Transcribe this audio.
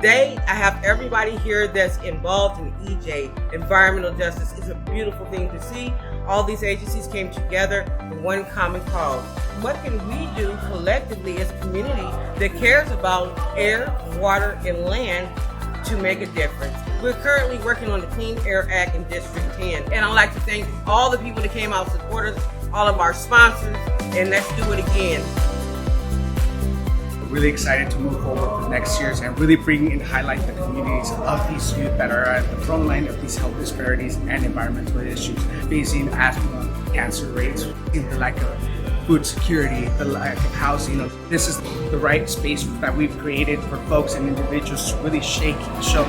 Today, I have everybody here that's involved in EJ, environmental justice. It's a beautiful thing to see. All these agencies came together for one common cause. What can we do collectively as a community that cares about air, water, and land to make a difference? We're currently working on the Clean Air Act in District 10. And I'd like to thank all the people that came out, support us, all of our sponsors, and let's do it again. Really excited to move forward with next year's and really bring and highlight the communities of these youth that are at the front line of these health disparities and environmental issues, facing asthma, cancer rates, the lack of food security, the lack of housing. This is the right space that we've created for folks and individuals to really shake and show.